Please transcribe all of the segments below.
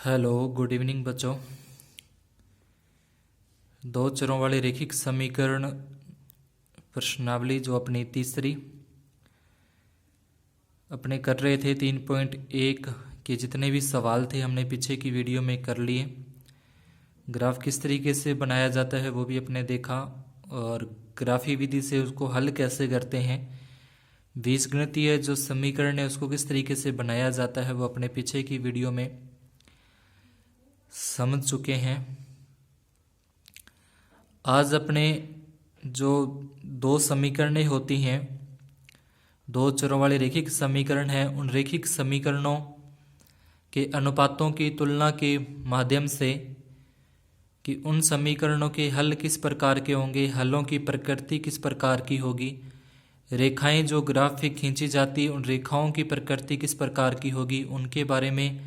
Hello, good evening बच्चों। दो चरों वाले रैखिक समीकरण प्रश्नावली जो अपनी तीसरी अपने कर रहे थे 3.1 के जितने भी सवाल थे हमने पीछे की वीडियो में कर लिए। ग्राफ किस तरीके से बनाया जाता है वो भी अपने देखा और ग्राफी विधि से उसको हल कैसे करते हैं। बीजगणितीय जो समीकरण है उसको किस तरीके से बनाया जाता है वो अपने पीछे की वीडियो में समझ चुके हैं। आज अपने जो दो समीकरणें होती हैं, दो चरों वाले रैखिक समीकरण हैं, उन रैखिक समीकरणों के अनुपातों की तुलना के माध्यम से कि उन समीकरणों के हल किस प्रकार के होंगे, हलों की प्रकृति किस प्रकार की होगी, रेखाएं जो ग्राफ में खींची जाती उन रेखाओं की प्रकृति किस प्रकार की होगी, उनके बारे में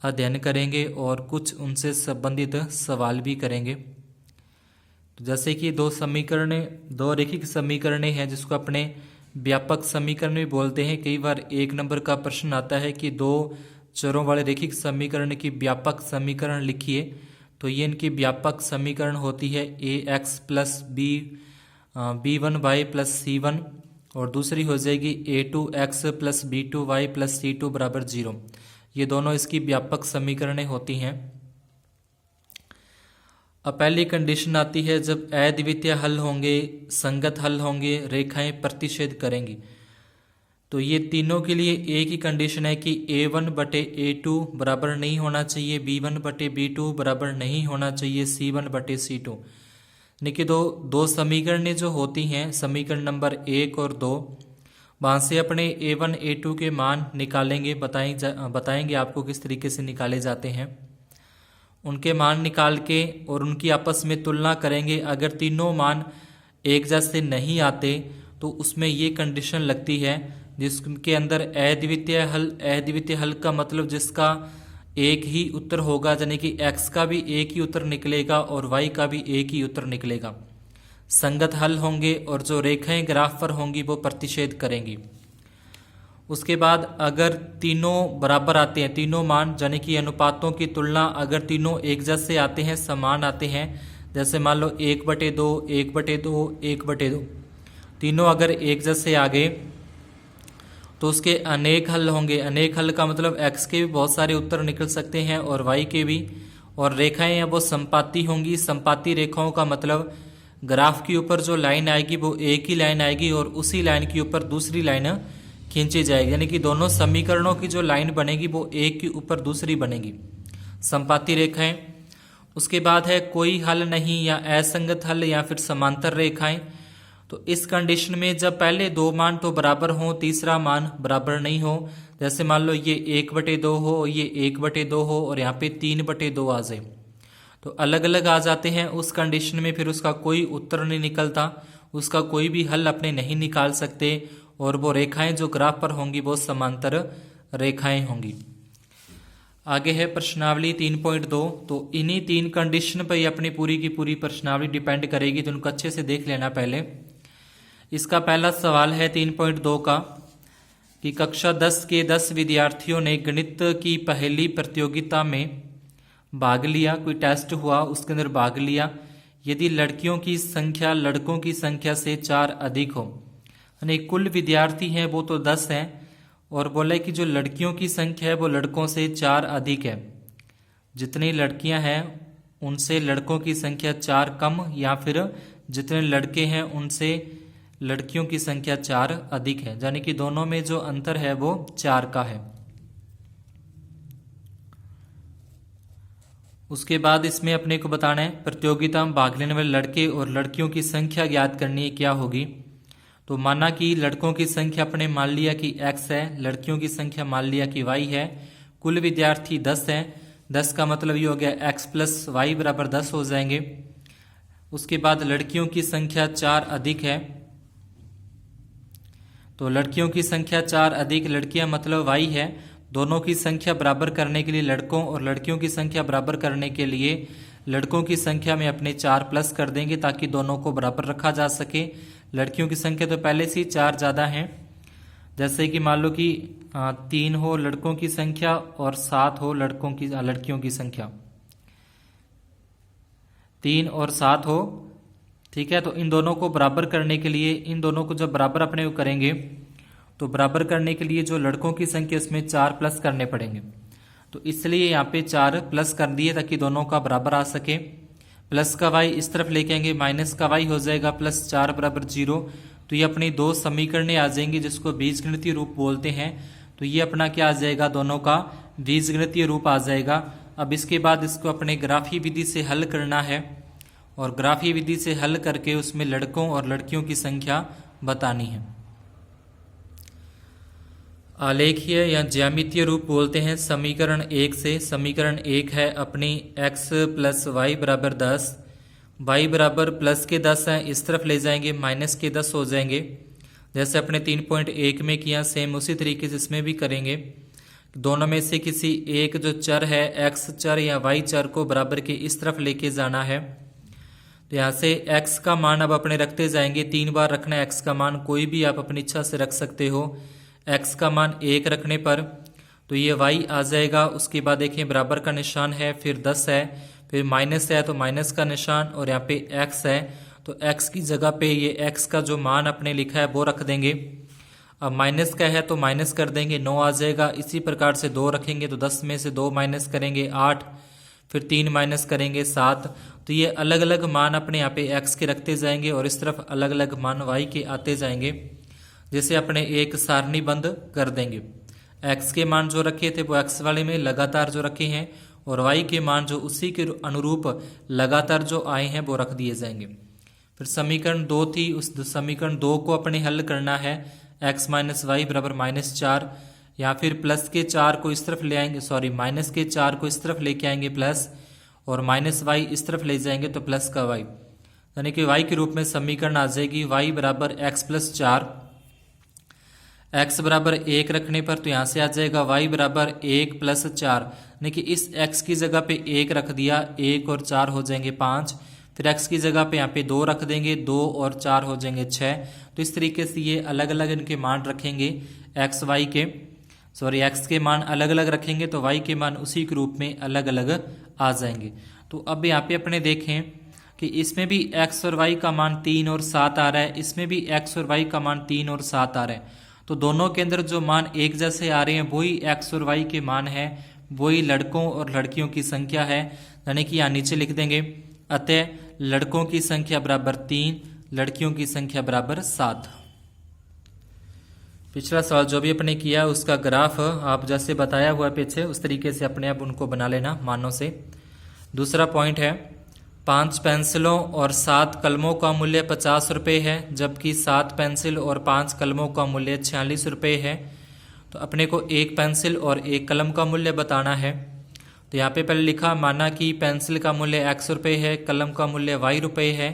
अध्ययन करेंगे और कुछ उनसे संबंधित सवाल भी करेंगे। तो जैसे कि दो रैखिक समीकरणें हैं जिसको अपने व्यापक समीकरण भी बोलते हैं। कई बार एक नंबर का प्रश्न आता है कि दो चरों वाले रैखिक समीकरण की व्यापक समीकरण लिखिए, तो ये इनकी व्यापक समीकरण होती है ax plus b1y plus c1 और दूसरी हो जाएगी a2x plus b2y plus c2 बराबर 0। ये दोनों इसकी व्यापक समीकरणें होती हैं। अब पहली कंडीशन आती है जब अद्वितीय हल होंगे, संगत हल होंगे, रेखाएं प्रतिच्छेद करेंगी। तो ये तीनों के लिए एक ही कंडीशन है कि a1 बटे a2 बराबर नहीं होना चाहिए, b1 बटे b2 बराबर नहीं होना चाहिए, c1 बटे c2। यानी कि दो समीकरणें जो होती हैं, समीकरण नंबर 1 और 2, वहाँ से अपने a1 a2 के मान निकालेंगे। बताएंगे आपको किस तरीके से निकाले जाते हैं। उनके मान निकाल के और उनकी आपस में तुलना करेंगे। अगर तीनों मान एक जैसे नहीं आते तो उसमें ये कंडीशन लगती है जिसके अंदर अद्वितीय हल का मतलब जिसका एक ही उत्तर होगा, यानी कि x का भी एक ही उत्तर निकलेगा और y का भी एक ही उत्तर निकलेगा। संगत हल होंगे और जो रेखाएं ग्राफ पर होंगी वो प्रतिच्छेद करेंगी। उसके बाद अगर तीनों बराबर आते हैं, तीनों मान यानी कि अनुपातों की तुलना अगर तीनों एक जैसे आते हैं, समान आते हैं, जैसे मान लो 1/2, 1/2, 1/2, तीनों अगर एक जैसे आ गए तो उसके अनेक हल होंगे। अनेक हल का मतलब x के भी बहुत सारे उत्तर निकल सकते हैं और y के भी। और रेखाएं हैं वो संपाती होंगी। संपाती रेखाओं का मतलब ग्राफ के ऊपर जो लाइन आएगी वो एक ही लाइन आएगी और उसी लाइन के ऊपर दूसरी लाइन खींची जाएगी, यानी कि दोनों समीकरणों की जो लाइन बनेगी वो एक के ऊपर दूसरी बनेगी, संपाती रेखाएं। उसके बाद है कोई हल नहीं या असंगत हल या फिर समांतर रेखाएं। तो इस कंडीशन में जब पहले दो मान तो बराबर हो, तीसरा मान बराबर नहीं हो, जैसे मान लो ये 1/2 हो, ये 1/2 हो और यहाँ पे 3/2 आ जाए, तो अलग अलग आ जाते हैं। उस कंडीशन में फिर उसका कोई उत्तर नहीं निकलता, उसका कोई भी हल अपने नहीं निकाल सकते और वो रेखाएं जो ग्राफ पर होंगी वो समांतर रेखाएं होंगी। आगे है प्रश्नावली 3.2। तो इन्हीं तीन कंडीशन पर ही अपनी पूरी की पूरी प्रश्नावली डिपेंड करेगी, तो उनको अच्छे से देख लेना पहले। इसका पहला सवाल है 3.2 का कि कक्षा 10 के 10 विद्यार्थियों ने गणित की पहली प्रतियोगिता में भाग लिया। कोई टेस्ट हुआ, उसके अंदर भाग लिया। यदि लड़कियों की संख्या लड़कों की संख्या से 4 अधिक हो, यानी कुल विद्यार्थी हैं वो तो 10 हैं और बोला कि जो लड़कियों की संख्या है वो लड़कों से 4 अधिक है। जितनी लड़कियां हैं उनसे लड़कों की संख्या 4 कम, या फिर जितने लड़के हैं उनसे लड़कियों की संख्या 4 अधिक है, यानी कि दोनों में जो अंतर है वो 4 का है। उसके बाद इसमें अपने को बताना है प्रतियोगिता में भाग लेने वाले लड़के और लड़कियों की संख्या ज्ञात करनी है, क्या होगी। तो माना कि लड़कों की संख्या अपने मान लिया कि x है, लड़कियों की संख्या मान लिया कि y है, कुल विद्यार्थी 10 हैं। 10 का मतलब ये हो गया x प्लस वाई बराबर 10 हो जाएंगे। उसके बाद लड़कियों की संख्या 4 अधिक है, तो लड़कियों की संख्या 4 अधिक, लड़कियां मतलब y है। दोनों की संख्या बराबर करने के लिए लड़कों और लड़कियों की संख्या बराबर करने के लिए लड़कों की संख्या में अपने 4 प्लस कर देंगे ताकि दोनों को बराबर रखा जा सके। लड़कियों की संख्या तो पहले से ही 4 ज़्यादा है, जैसे कि मान लो कि 3 हो लड़कों की संख्या और 7 हो लड़कियों की संख्या, 3 और 7 हो, ठीक है। तो इन दोनों को बराबर करने के लिए, इन दोनों को जब बराबर अपने को करेंगे तो बराबर करने के लिए जो लड़कों की संख्या इसमें 4 प्लस करने पड़ेंगे। तो इसलिए यहाँ पे 4 प्लस कर दिए ताकि दोनों का बराबर आ सके। प्लस का y इस तरफ लेके आएंगे, माइनस का y हो जाएगा +4 बराबर 0। तो ये अपनी दो समीकरणें आ जाएंगी जिसको बीजगणितीय रूप बोलते हैं। तो ये अपना क्या आ जाएगा, दोनों का बीजगणितीय रूप आ जाएगा। अब इसके बाद इसको अपने ग्राफी विधि से हल करना है और ग्राफी विधि से हल करके उसमें लड़कों और लड़कियों की संख्या बतानी है। आलेखीय या ज्यामितीय रूप बोलते हैं समीकरण 1 से। समीकरण 1 है अपनी x + y बराबर 10, y बराबर प्लस के 10 है, इस तरफ ले जाएंगे माइनस के 10 हो जाएंगे। जैसे अपने 3.1 में किया सेम उसी तरीके से इसमें भी करेंगे। दोनों में से किसी एक जो चर है x चर या y चर को बराबर के इस तरफ लेके जाना है। तो यहाँ से x का मान अब अपने रखते जाएंगे, 3 बार रखना है x का मान, कोई भी आप अपनी इच्छा से रख सकते हो। x का मान 1 रखने पर तो ये y आ जाएगा। उसके बाद देखें बराबर का निशान है, फिर 10 है, फिर माइनस है तो माइनस का निशान, और यहाँ पे x है तो x की जगह पे ये x का जो मान अपने लिखा है वो रख देंगे। अब माइनस का है तो माइनस कर देंगे, 9 आ जाएगा। इसी प्रकार से 2 रखेंगे तो 10 में से 2 माइनस करेंगे 8, फिर 3 माइनस करेंगे 7। तो ये अलग अलग मान अपने यहाँ पे x के रखते जाएंगे और इस तरफ अलग अलग मान y के आते जाएंगे। जैसे अपने एक सारणी बंद कर देंगे, x के मान जो रखे थे वो x वाले में लगातार जो रखे हैं और y के मान जो उसी के अनुरूप लगातार जो आए हैं वो रख दिए जाएंगे। फिर समीकरण 2 थी, उस समीकरण 2 को अपने हल करना है। x - y बराबर -4, या फिर प्लस के 4 को इस तरफ ले आएंगे, सॉरी माइनस के 4 को इस तरफ लेके आएंगे प्लस, और -y इस तरफ ले जाएंगे तो प्लस का y, यानी कि y के रूप में समीकरण आ जाएगी y बराबर x + 4। x बराबर 1 रखने पर तो यहाँ से आ जाएगा y बराबर 1 + 4, यानी कि इस x की जगह पे 1 रख दिया, 1 और 4 हो जाएंगे 5। फिर x की जगह पे यहाँ पे 2 रख देंगे, 2 और 4 हो जाएंगे 6। तो इस तरीके से ये अलग अलग इनके मान रखेंगे x के मान अलग अलग रखेंगे तो y के मान उसी के रूप में अलग अलग आ जाएंगे। तो अब यहाँ पे अपने देखें कि इसमें भी x और y का मान 3 और 7 आ रहा है, इसमें भी x और y का मान 3 और 7 आ रहा है। तो दोनों के अंदर जो मान एक जैसे आ रहे हैं वही x और y के मान है, वही लड़कों और लड़कियों की संख्या है। यानी कि यहाँ नीचे लिख देंगे, अतः लड़कों की संख्या बराबर 3, लड़कियों की संख्या बराबर 7। पिछला सवाल जो भी अपने किया उसका ग्राफ आप जैसे बताया हुआ पीछे उस तरीके से अपने आप उनको बना लेना मानों से। दूसरा पॉइंट है 5 पेंसिलों और 7 कलमों का मूल्य 50 रुपये है, जबकि 7 पेंसिल और 5 कलमों का मूल्य 46 रुपये है। तो अपने को एक पेंसिल और एक कलम का मूल्य बताना है। तो यहाँ पे पहले लिखा, माना कि पेंसिल का मूल्य x रुपये है, कलम का मूल्य y रुपये है।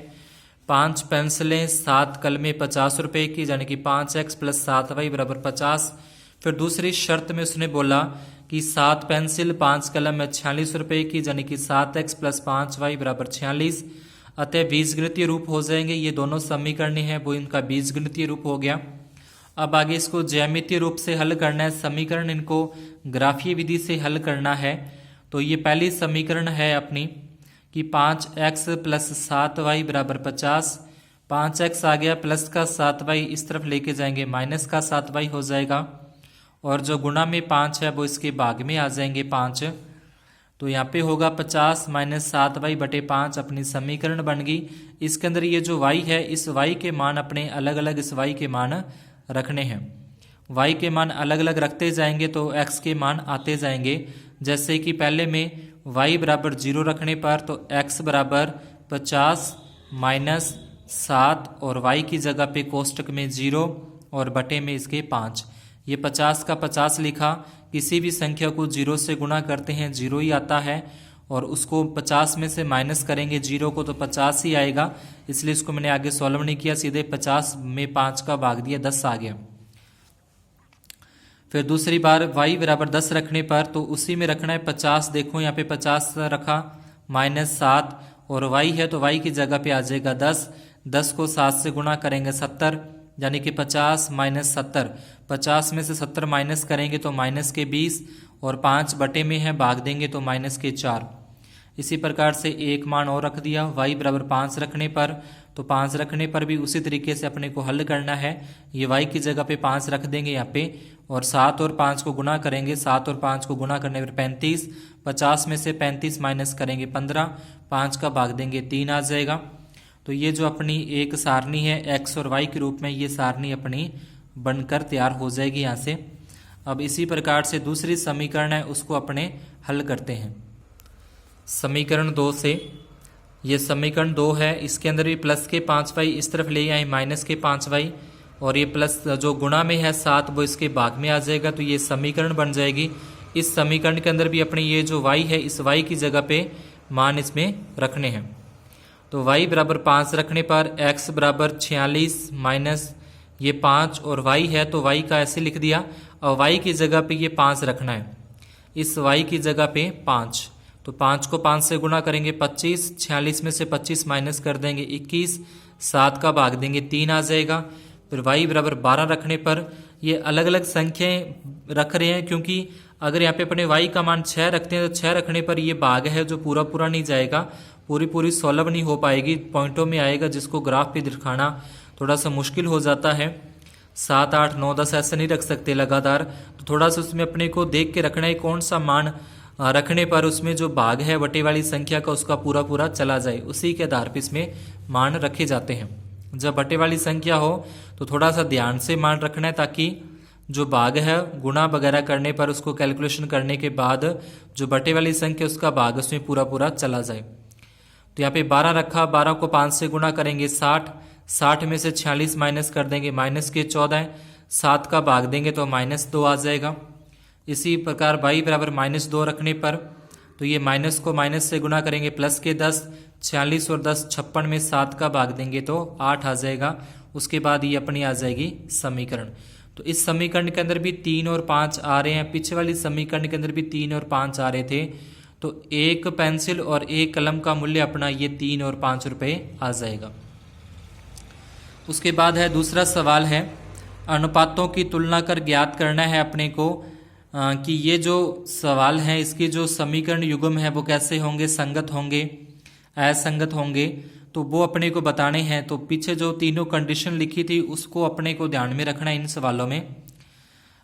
5 पेंसिलें 7 कलमें 50 रुपये की, यानी कि 5x + 7y बराबर 50। फिर दूसरी शर्त में उसने बोला कि 7 पेंसिल 5 कलम में 46 रुपये की, यानी कि 7x + 5y बराबर 46। अतः बीजगणितीय रूप हो जाएंगे। ये दोनों समीकरण हैं वो इनका बीजगणितीय रूप हो गया। अब आगे इसको ज्यामितीय रूप से हल करना है, समीकरण इनको ग्राफीय विधि से हल करना है। तो ये पहली समीकरण है अपनी कि 5x + 7y बराबर 50। 5x आ गया, प्लस का 7y इस तरफ लेके जाएंगे, माइनस का 7y हो जाएगा, और जो गुणा में 5 है वो इसके भाग में आ जाएंगे 5। तो यहाँ पे होगा 50 - 7y बटे 5 अपनी समीकरण बन गई। इसके अंदर ये जो y है इस y के मान अपने अलग अलग इस y के मान रखने हैं। y के मान अलग अलग रखते जाएंगे तो x के मान आते जाएंगे। जैसे कि पहले में y बराबर 0 रखने पर तो x बराबर 50 - 7 और y की जगह पे कोष्टक में 0 और बटे में इसके 5। ये 50 का 50 लिखा, किसी भी संख्या को 0 से गुणा करते हैं 0 ही आता है, और उसको 50 में से माइनस करेंगे 0 को तो 50 ही आएगा। इसलिए इसको मैंने आगे सॉल्व नहीं किया, सीधे 50 में 5 का भाग दिया, 10 आ गया। फिर दूसरी बार y बराबर 10 रखने पर तो उसी में रखना है 50। देखो यहाँ पे 50 रखा, -7 और y है तो y की जगह पे आ जाएगा 10। 10 को 7 से गुणा करेंगे 70, यानी कि 50 माइनस 70, 50 में से 70 माइनस करेंगे तो माइनस के 20 और 5 बटे में है भाग देंगे तो माइनस के 4। इसी प्रकार से एक मान और रख दिया y बराबर 5 रखने पर, तो 5 रखने पर भी उसी तरीके से अपने को हल करना है। ये y की जगह पे 5 रख देंगे यहाँ पे और 7 और 5 को गुना करेंगे, 7 और 5 को गुना करने पर 35, 50 में से 35 माइनस करेंगे 15, 5 का भाग देंगे 3 आ जाएगा। तो ये जो अपनी एक सारणी है x और y के रूप में, ये सारणी अपनी बनकर तैयार हो जाएगी यहाँ से। अब इसी प्रकार से दूसरी समीकरण है उसको अपने हल करते हैं। समीकरण 2 से, ये समीकरण 2 है, इसके अंदर भी प्लस के 5y इस तरफ ले आए माइनस के 5y और ये प्लस जो गुणा में है 7 वो इसके भाग में आ जाएगा, तो ये समीकरण बन जाएगी। इस समीकरण के अंदर भी अपने ये जो y है इस y की जगह पे मान इसमें रखने हैं। तो y बराबर 5 रखने पर x बराबर 46 माइनस ये 5 और y है तो y का ऐसे लिख दिया और y की जगह पे ये 5 रखना है, इस y की जगह पे 5, तो 5 को 5 से गुणा करेंगे 25, 46 में से 25 माइनस कर देंगे 21, 7 का भाग देंगे 3 आ जाएगा। फिर y बराबर 12 रखने पर ये अलग अलग संख्याएं रख रहे हैं क्योंकि अगर यहाँ पे अपने y का मान 6 रखते हैं तो 6 रखने पर ये भाग है जो पूरा पूरा नहीं जाएगा, पूरी पूरी सॉल्व नहीं हो पाएगी, पॉइंटों में आएगा जिसको ग्राफ पे दिखाना थोड़ा सा मुश्किल हो जाता है। 7, 8, 9, 10 ऐसे नहीं रख सकते लगातार, तो थोड़ा सा उसमें अपने को देख के रखना है कौन सा मान रखने पर उसमें जो भाग है बटे वाली संख्या का उसका पूरा पूरा चला जाए, उसी के आधार पर इसमें मान रखे जाते हैं। जब बटे वाली संख्या हो तो थोड़ा सा ध्यान से मान रखना है ताकि जो भाग है गुणा वगैरह करने पर उसको कैलकुलेशन करने के बाद जो बटे वाली संख्या उसका भाग उसमें पूरा पूरा चला जाए। तो यहाँ पे 12 रखा, 12 को 5 से गुणा करेंगे 60, 60 में से 46 माइनस कर देंगे माइनस के 14, 7 का भाग देंगे तो माइनस 2 आ जाएगा। इसी प्रकार y बराबर -2 रखने पर तो ये माइनस को माइनस से गुणा करेंगे प्लस के 10, 46 और 10 56 में 7 का भाग देंगे तो 8 आ जाएगा। उसके बाद ये अपनी आ जाएगी समीकरण। तो इस समीकरण के अंदर भी 3 और 5 आ रहे हैं, पीछे वाली समीकरण के अंदर भी 3 और 5 आ रहे थे, तो एक पेंसिल और एक कलम का मूल्य अपना ये 3 और 5 रुपये आ जाएगा। उसके बाद है दूसरा सवाल है, अनुपातों की तुलना कर ज्ञात करना है अपने को कि ये जो सवाल है इसके जो समीकरण युग्म है वो कैसे होंगे, संगत होंगे, असंगत होंगे, तो वो अपने को बताने हैं। तो पीछे जो तीनों कंडीशन लिखी थी उसको अपने को ध्यान में रखना है इन सवालों में।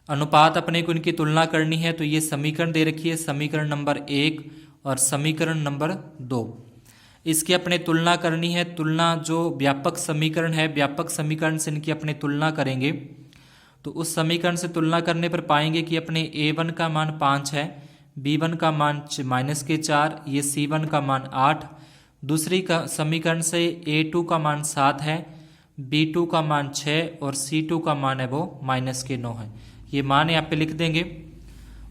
अनुपात अपने को इनकी तुलना करनी है, तो ये समीकरण दे रखी है, समीकरण नंबर 1 और समीकरण नंबर 2, इसकी अपने तुलना करनी है। तुलना जो व्यापक समीकरण है, व्यापक समीकरण से इनकी अपने तुलना करेंगे, तो उस समीकरण से तुलना करने पर पाएंगे कि अपने a1 का मान 5 है, b1 का मान -4, ये c1 का मान 8। दूसरी का समीकरण से a2 का मान 7 है, b2 का मान 6 और c2 का मान है वो -9 है। ये मान यहाँ पे लिख देंगे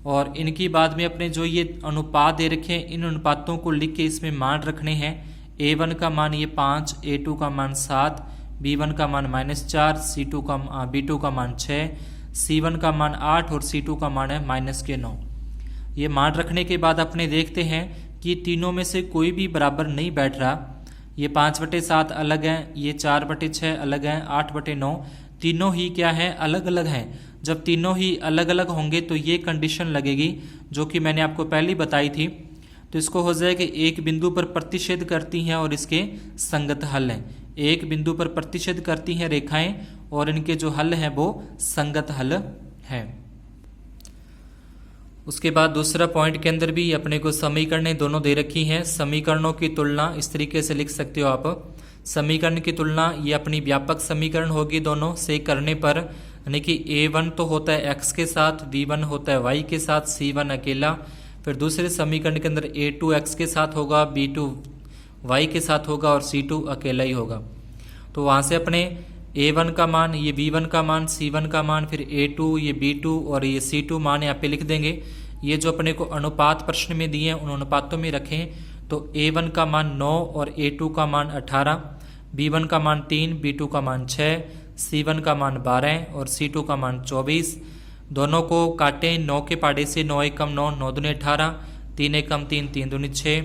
और इनकी बाद में अपने जो ये अनुपात दे रखे हैं इन अनुपातों को लिख के इसमें मान रखने हैं। a1 का मान ये 5, a2 का मान 7, b1 का मान -4, b2 का मान 6, c1 का मान 8 और c2 का मान है -9। ये मान रखने के बाद अपने देखते हैं कि तीनों में से कोई भी बराबर नहीं बैठ रहा। ये 5/7 अलग हैं, ये 4/6 अलग हैं, 8/9 तीनों ही क्या है, अलग अलग हैं। जब तीनों ही अलग अलग होंगे तो ये कंडीशन लगेगी जो कि मैंने आपको पहले बताई थी। तो इसको हो जाए कि एक बिंदु पर प्रतिच्छेद करती हैं और इसके संगत हल हैं। एक बिंदु पर प्रतिच्छेद करती हैं रेखाएं और इनके जो हल हैं वो संगत हल हैं। उसके बाद दूसरा पॉइंट के अंदर भी अपने को समीकरणें दोनों दे रखी हैं। समीकरणों की तुलना इस तरीके से लिख सकते हो आप। समीकरण की तुलना ये अपनी व्यापक समीकरण होगी दोनों से करने पर, यानी कि a1 तो होता है x के साथ, b1 होता है y के साथ, c1 अकेला। फिर दूसरे समीकरण के अंदर a2 x के साथ होगा, b2 y के साथ होगा और c2 अकेला ही होगा। तो वहाँ से अपने a1 का मान, ये b1 का मान, c1 का मान, फिर a2, ये b2 और ये c2 मान यहाँ पे लिख देंगे। ये जो अपने को अनुपात प्रश्न में दिए हैं उन अनुपातों में रखें। तो a1 का मान 9 और a2 का मान 18, b1 का मान 3, b2 का मान 6, c1 का मान 12 और c2 का मान 24। दोनों को काटें 9 के पाड़े से, 9 एकम 9, 9 दूनी 18, 3 एकम 3, 3 दूनी 6,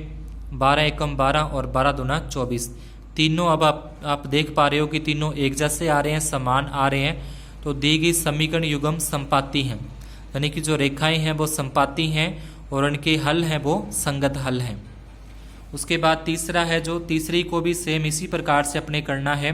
12 एकम 12 और 12 दूना 24। तीनों अब आप देख पा रहे हो कि तीनों एक जैसे आ रहे हैं, समान आ रहे हैं, तो दी गई समीकरण युग्म संपाती हैं, यानी कि जो रेखाएं हैं वो संपाती हैं और उनके हल हैं वो संगत हल हैं। उसके बाद तीसरा है, जो तीसरी को भी सेम इसी प्रकार से अपने करना है।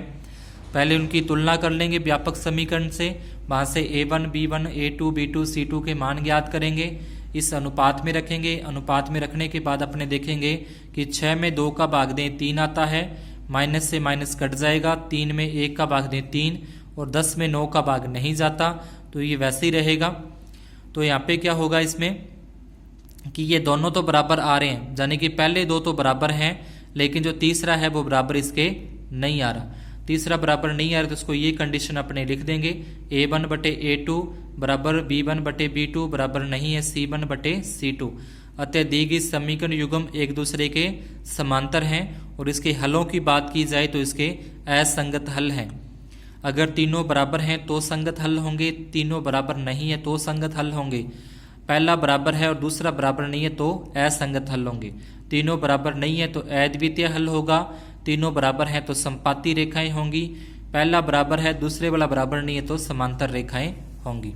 पहले उनकी तुलना कर लेंगे व्यापक समीकरण से, वहाँ से a1 b1 a2 b2 c2 के मान ज्ञात करेंगे, इस अनुपात में रखेंगे। अनुपात में रखने के बाद अपने देखेंगे कि 6 में 2 का भाग दें 3 आता है, माइनस से माइनस कट जाएगा, 3 में 1 का भाग दें 3 और 10 में 9 का भाग नहीं जाता, तो ये वैसे ही रहेगा। तो यहाँ पे क्या होगा इसमें कि ये दोनों तो बराबर आ रहे हैं, यानी कि पहले दो तो बराबर हैं, लेकिन जो तीसरा है वो बराबर इसके नहीं आ रहा। तीसरा बराबर नहीं आ रहा तो उसको ये कंडीशन अपने लिख देंगे, a1 बटे a2 बराबर b1 बटे b2 बराबर नहीं है c1 बटे c2। अतः दी गई समीकरण युग्म एक दूसरे के समांतर हैं और इसके हलों की बात की जाए तो इसके असंगत हल हैं। अगर तीनों बराबर हैं तो संगत हल होंगे, तीनों बराबर नहीं है तो संगत हल होंगे। पहला बराबर है और दूसरा बराबर नहीं है तो असंगत हल होंगे। तीनों बराबर नहीं है तो अद्वितीय हल होगा, तीनों बराबर हैं तो संपाती रेखाएं होंगी, पहला बराबर है दूसरे वाला बराबर नहीं है तो समांतर रेखाएं होंगी।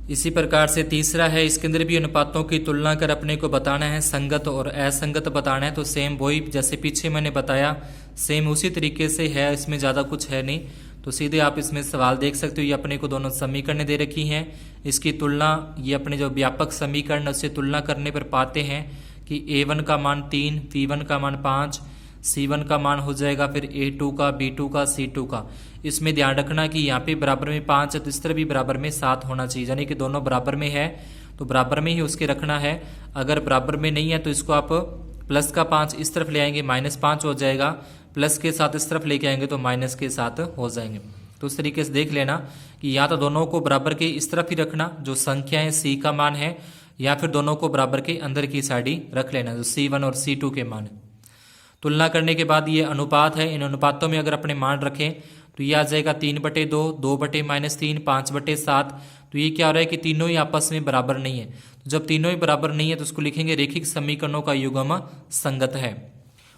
इसी प्रकार से तीसरा है, इसके अंदर भी अनुपातों की तुलना कर अपने को बताना है, संगत और असंगत बताना है। तो सेम वही जैसे पीछे मैंने बताया सेम उसी तरीके से है, इसमें ज़्यादा कुछ है नहीं। तो सीधे आप इसमें सवाल देख सकते हो, ये अपने को दोनों समीकरण दे रखी हैं, इसकी तुलना ये अपने जो व्यापक समीकरण उससे तुलना करने पर पाते हैं कि a1 का मान 3, b1 का मान 5, c1 का मान हो जाएगा फिर a2 का, b2 का, c2 का। इसमें ध्यान रखना कि यहाँ पे बराबर में 5 है तो इस तरह भी बराबर में 7 होना चाहिए, यानी कि दोनों बराबर में है तो बराबर में ही उसके रखना है। अगर बराबर में नहीं है तो इसको आप प्लस का 5 इस तरफ ले आएंगे, -5 हो जाएगा, प्लस के साथ इस तरफ लेके आएंगे तो माइनस के साथ हो जाएंगे। तो उस तरीके से देख लेना कि या तो दोनों को बराबर के इस तरफ ही रखना जो संख्या है c का मान है, या फिर दोनों को बराबर के अंदर की साइड ही रख लेना जो c1 और c2 के मान है। तुलना करने के बाद ये अनुपात है, इन अनुपातों में अगर अपने मान रखें तो ये आ जाएगा 3/2, 2/-3, 5/7। तो ये क्या हो रहा है कि तीनों ही आपस में बराबर नहीं है। तो जब तीनों ही बराबर नहीं है तो उसको लिखेंगे रेखिक समीकरणों का युग्म संगत है।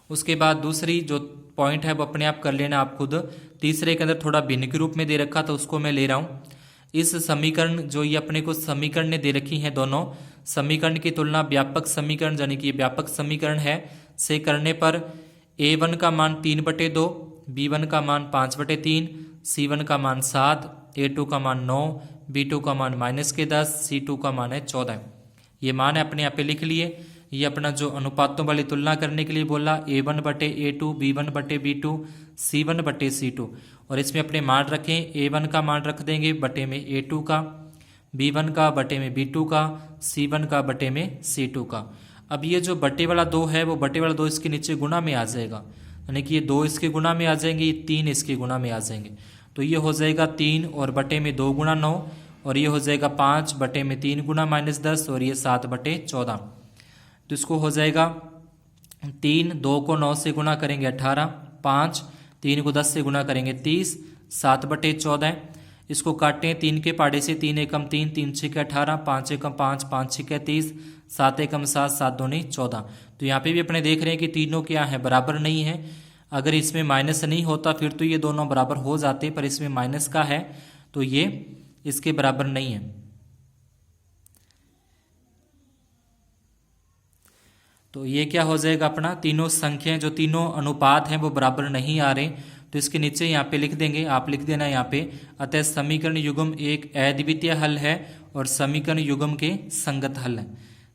उसके बाद दूसरी जो पॉइंट है वो अपने आप कर लेना आप खुद। तीसरे के अंदर थोड़ा भिन्न के रूप में दे रखा तो उसको मैं ले रहा हूँ। इस समीकरण जो ये अपने को समीकरण ने दे रखी हैं, दोनों समीकरण की तुलना व्यापक समीकरण यानी कि व्यापक समीकरण है से करने पर a1 का मान 3/2, b1 का मान 5/3, c1 का मान 7, a2 का मान 9, b2 का मान -10, c2 का मान है 14। ये मान है अपने यहाँ पे लिख लिए। ये अपना जो अनुपातों वाली तुलना करने के लिए बोला a1/a2, b1/b2, c1/c2, और इसमें अपने मान रखें, a1 का मान रख देंगे बटे में a2 का, b1 का बटे में b2 का, c1 का बटे में c2 का। अब ये जो बटे वाला 2 है वो बटे वाला 2 इसके नीचे गुणा में आ जाएगा, यानी कि ये 2 इसके गुणा में आ जाएंगे, ये 3 इसके गुणा में आ जाएंगे। तो ये हो जाएगा 3 और बटे में 2 गुणा 9, और ये हो जाएगा 5 बटे में 3 गुणा -10, और ये 7/14। तो इसको हो जाएगा 3, 2 को 9 से गुणा करेंगे 18, 5, 3 को 10 से गुणा करेंगे 30, 7/14। इसको काटें 3 के पाड़े से, 3 एकम 3, 3 छः 18, 5 एकम 5, 5 छः 30, 7 एकम 7, 7 दूनी 14। तो यहाँ पे भी अपने देख रहे हैं कि तीनों क्या है, बराबर नहीं है। अगर इसमें माइनस नहीं होता फिर तो ये दोनों बराबर हो जाते, पर इसमें माइनस का है तो ये इसके बराबर नहीं है। तो ये क्या हो जाएगा अपना, तीनों संख्याएं जो तीनों अनुपात हैं वो बराबर नहीं आ रहे, तो इसके नीचे यहाँ पे लिख देंगे, आप लिख देना यहाँ पे, अतः समीकरण युग्म एक अद्वितीय हल है और समीकरण युग्म के संगत हल है।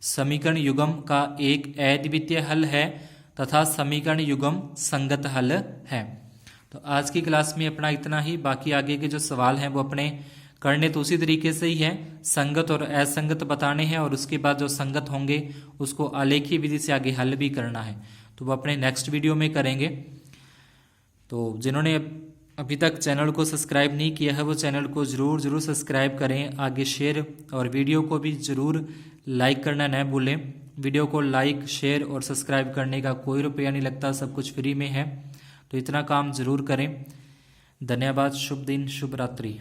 समीकरण युग्म का एक अद्वितीय हल है तथा समीकरण युग्म संगत हल है। तो आज की क्लास में अपना इतना ही, बाकी आगे के जो सवाल हैं वो अपने करने तो उसी तरीके से ही है, संगत और असंगत बताने हैं, और उसके बाद जो संगत होंगे उसको आलेखीय विधि से आगे हल भी करना है, तो वो अपने नेक्स्ट वीडियो में करेंगे। तो जिन्होंने अभी तक चैनल को सब्सक्राइब नहीं किया है वो चैनल को ज़रूर सब्सक्राइब करें, आगे शेयर और वीडियो को भी ज़रूर लाइक करना न भूलें। वीडियो को लाइक, शेयर और सब्सक्राइब करने का कोई रुपया नहीं लगता, सब कुछ फ्री में है, तो इतना काम ज़रूर करें। धन्यवाद। शुभ दिन, शुभ रात्रि।